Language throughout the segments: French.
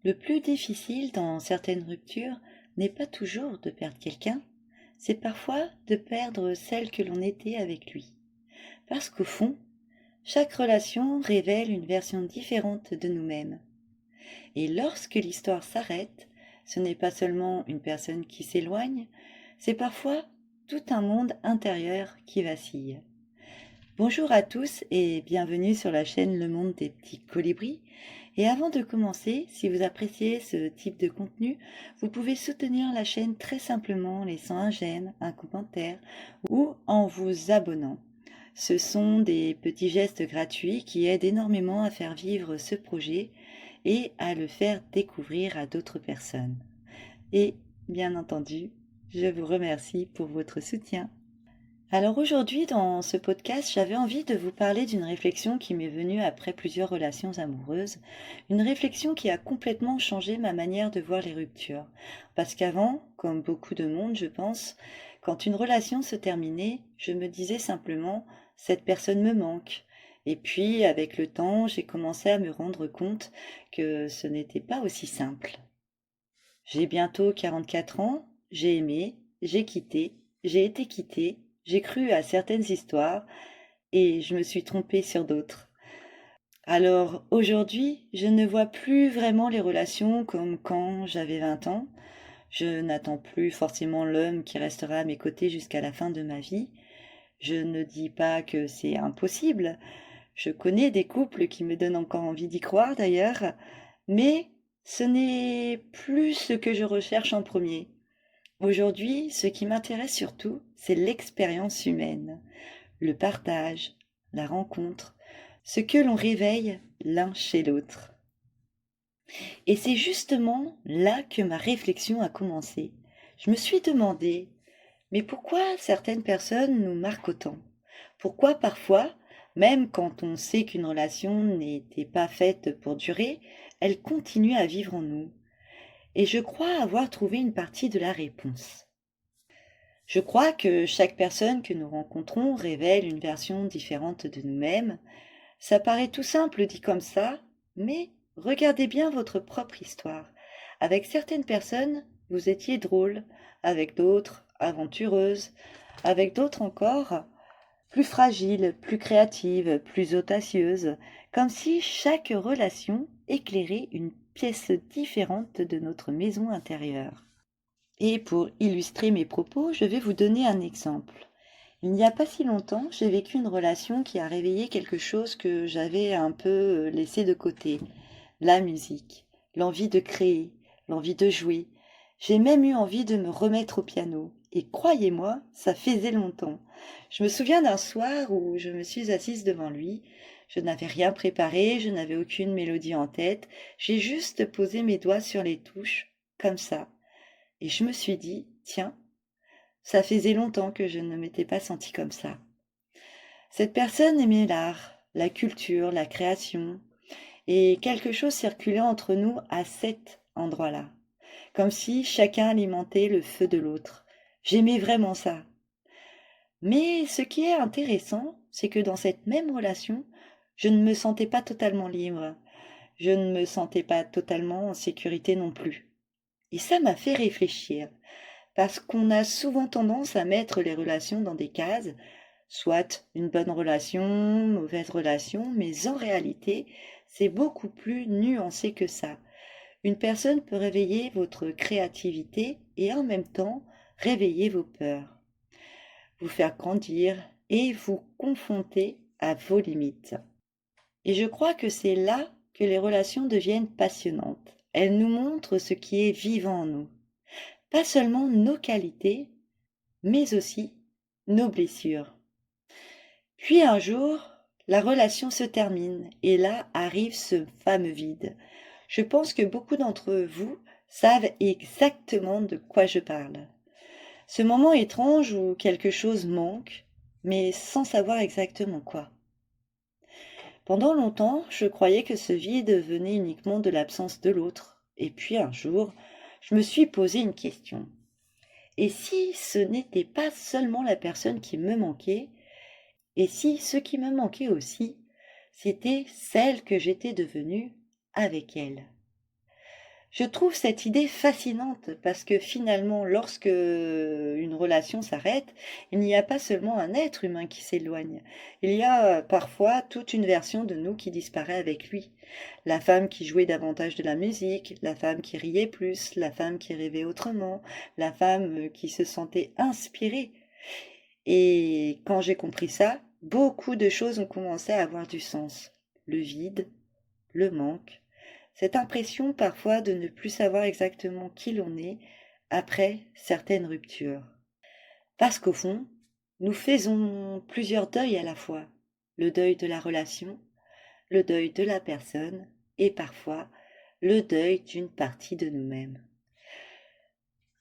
Le plus difficile dans certaines ruptures n'est pas toujours de perdre quelqu'un, c'est parfois de perdre celle que l'on était avec lui. Parce qu'au fond, chaque relation révèle une version différente de nous-mêmes. Et lorsque l'histoire s'arrête, ce n'est pas seulement une personne qui s'éloigne, c'est parfois tout un monde intérieur qui vacille. Bonjour à tous et bienvenue sur la chaîne Le Monde des Petits Colibris. Et avant de commencer, si vous appréciez ce type de contenu, vous pouvez soutenir la chaîne très simplement en laissant un j'aime, un commentaire ou en vous abonnant. Ce sont des petits gestes gratuits qui aident énormément à faire vivre ce projet et à le faire découvrir à d'autres personnes. Et bien entendu, je vous remercie pour votre soutien. Alors aujourd'hui, dans ce podcast, j'avais envie de vous parler d'une réflexion qui m'est venue après plusieurs relations amoureuses, une réflexion qui a complètement changé ma manière de voir les ruptures. Parce qu'avant, comme beaucoup de monde, je pense, quand une relation se terminait, je me disais simplement « cette personne me manque ». Et puis, avec le temps, j'ai commencé à me rendre compte que ce n'était pas aussi simple. J'ai bientôt 44 ans, j'ai aimé, j'ai quitté, j'ai été quittée, j'ai cru à certaines histoires et je me suis trompée sur d'autres. Alors aujourd'hui, je ne vois plus vraiment les relations comme quand j'avais 20 ans. Je n'attends plus forcément l'homme qui restera à mes côtés jusqu'à la fin de ma vie. Je ne dis pas que c'est impossible. Je connais des couples qui me donnent encore envie d'y croire d'ailleurs, mais ce n'est plus ce que je recherche en premier. Aujourd'hui, ce qui m'intéresse surtout, c'est l'expérience humaine, le partage, la rencontre, ce que l'on réveille l'un chez l'autre. Et c'est justement là que ma réflexion a commencé. Je me suis demandé, mais pourquoi certaines personnes nous marquent autant? Pourquoi parfois, même quand on sait qu'une relation n'était pas faite pour durer, elle continue à vivre en nous? Et je crois avoir trouvé une partie de la réponse. Je crois que chaque personne que nous rencontrons révèle une version différente de nous-mêmes. Ça paraît tout simple dit comme ça, mais regardez bien votre propre histoire. Avec certaines personnes, vous étiez drôle, avec d'autres, aventureuse, avec d'autres encore, plus fragile, plus créative, plus audacieuse, comme si chaque relation éclairait une pièce différente de notre maison intérieure. Et pour illustrer mes propos, je vais vous donner un exemple. Il n'y a pas si longtemps, j'ai vécu une relation qui a réveillé quelque chose que j'avais un peu laissé de côté. La musique, l'envie de créer, l'envie de jouer. J'ai même eu envie de me remettre au piano. Et croyez-moi, ça faisait longtemps. Je me souviens d'un soir où je me suis assise devant lui. Je n'avais rien préparé, je n'avais aucune mélodie en tête. J'ai juste posé mes doigts sur les touches, comme ça. Et je me suis dit, tiens, ça faisait longtemps que je ne m'étais pas sentie comme ça. Cette personne aimait l'art, la culture, la création, et quelque chose circulait entre nous à cet endroit-là, comme si chacun alimentait le feu de l'autre. J'aimais vraiment ça. Mais ce qui est intéressant, c'est que dans cette même relation, je ne me sentais pas totalement libre. Je ne me sentais pas totalement en sécurité non plus. Et ça m'a fait réfléchir. Parce qu'on a souvent tendance à mettre les relations dans des cases, soit une bonne relation, mauvaise relation, mais en réalité, c'est beaucoup plus nuancé que ça. Une personne peut réveiller votre créativité et en même temps réveiller vos peurs, vous faire grandir et vous confronter à vos limites. Et je crois que c'est là que les relations deviennent passionnantes. Elles nous montrent ce qui est vivant en nous. Pas seulement nos qualités, mais aussi nos blessures. Puis un jour, la relation se termine et là arrive ce fameux vide. Je pense que beaucoup d'entre vous savent exactement de quoi je parle. Ce moment étrange où quelque chose manque, mais sans savoir exactement quoi. Pendant longtemps, je croyais que ce vide venait uniquement de l'absence de l'autre. Et puis un jour, je me suis posé une question. Et si ce n'était pas seulement la personne qui me manquait, et si ce qui me manquait aussi, c'était celle que j'étais devenue avec elle? Je trouve cette idée fascinante parce que finalement, lorsque une relation s'arrête, il n'y a pas seulement un être humain qui s'éloigne. Il y a parfois toute une version de nous qui disparaît avec lui. La femme qui jouait davantage de la musique, la femme qui riait plus, la femme qui rêvait autrement, la femme qui se sentait inspirée. Et quand j'ai compris ça, beaucoup de choses ont commencé à avoir du sens. Le vide, le manque, cette impression parfois de ne plus savoir exactement qui l'on est après certaines ruptures. Parce qu'au fond, nous faisons plusieurs deuils à la fois. Le deuil de la relation, le deuil de la personne et parfois le deuil d'une partie de nous-mêmes.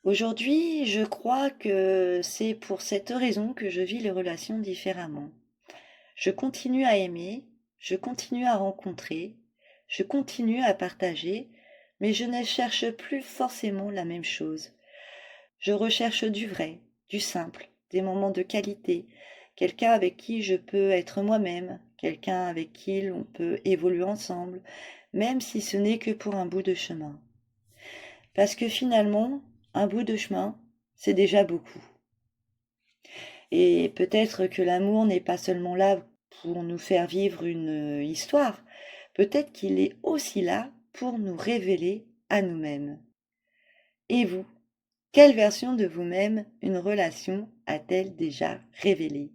Aujourd'hui, je crois que c'est pour cette raison que je vis les relations différemment. Je continue à aimer, je continue à rencontrer, je continue à partager, mais je ne cherche plus forcément la même chose. Je recherche du vrai, du simple, des moments de qualité, quelqu'un avec qui je peux être moi-même, quelqu'un avec qui l'on peut évoluer ensemble, même si ce n'est que pour un bout de chemin. Parce que finalement, un bout de chemin, c'est déjà beaucoup. Et peut-être que l'amour n'est pas seulement là pour nous faire vivre une histoire, peut-être qu'il est aussi là pour nous révéler à nous-mêmes. Et vous, quelle version de vous-même une relation a-t-elle déjà révélée?